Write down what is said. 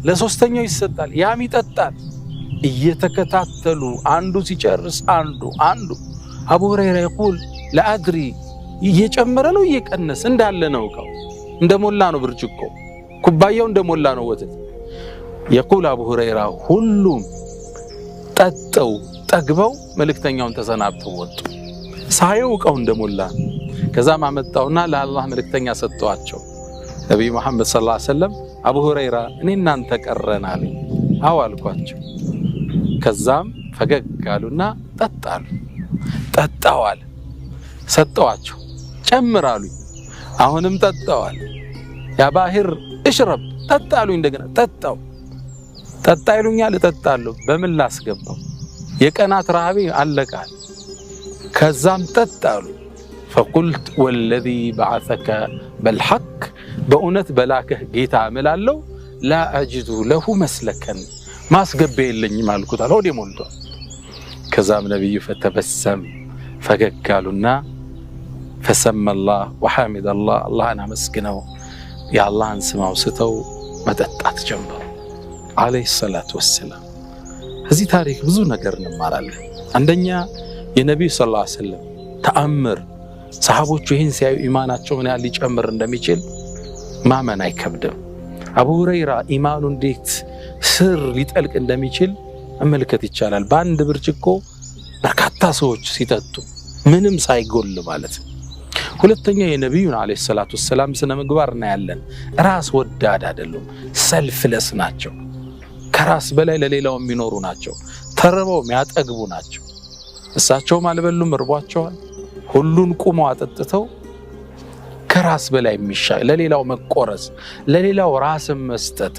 ለሶስተኛው ይሰጣል ያም ይጠጣል እየተከታተሉ አንዱ ሲጨርስ አንዱ አቡ ሁረይራ يقول لا ادري እየጨመረ ነው እየቀነሰ እንዳለ ነው እቃው እንደሞላ ነው ብርጭቆ ኩባያው እንደሞላ ነው ወተት يقول ابو هريره ሁሉም ጠጠው ጠግበው መልእክተኛውን ተሰናብተው ወጡ ሳይው እቃው እንደሞላ ከዛም አመጣውና ለአላህ መልእክተኛ ሰጥቷቸው ነብዩ መሐመድ ሰለላሁ ዐለይሂ ወሰለም አቡ ሁረይራ እኔ እናንተ ቀረናል አዋልኳቸው ከዛም ፈገግጋሉና ጠጣሉ ጠጣዋል ሰጠዋቸው ጨምራሉ አሁንም ጠጣዋል ያ ባህር እሽረብ ጠጣሉ እንደገና ጠጣ ይሉኛል እጠጣለሁ በምን ላስገባው የቀናት ረሃቤ አለቃል ከዛም ጠጣሉ فقلت والذي بعثك بالحق በእውነት በላከህ ጌታ እምላለሁ لا اجد له مسلكا ማስገበ የለኝም አልኩታል ሆዴ ሞልቷል ከዛም ነብዩ ፈተበሰም ፈገግጋሉና فسمى الله وحمد الله اللهنا مسكنه يا الله انسماو ستو መጠጣት ጀመሩ عليه الصلاه والسلام እዚህ ታሪክ ብዙ ነገር እንማራለን አንደኛ የነብዩ ሰለላሁ ዐለይሂ ወሰለም ተአምር ሰሃቦቹ ይህን ሲያዩ ኢማናቸው ምን ያህል ሊጨምር እንደሚችል ማመን አይከብድም አቡ ሁረይራ ኢማኑ እንዴት ስር ሊጠልቅ እንደሚችል መመልከት ይቻላል በአንድ ብርጭቆ በርካታ ሰዎች ሲጠጡ ምንም ሳይጎል ማለት ሁለተኛ የነብዩን አለይሂ ሰላቱ ሰላም ስነ ምግባር እናያለን ራስ ወዳድ አይደሉም ሰልፍለስ ናቸው ከራስ በላይ ለሌላው የሚኖሩ ናቸው ተርበው የሚያጠግቡ ናቸው እሳቸው አልበሉም እርቧቸዋል ሁሉን ቁመው አጠጥተው ከራስ በላይ የሚሻ ለሌላው መቆረስ ለሌላው ራስን መስጠት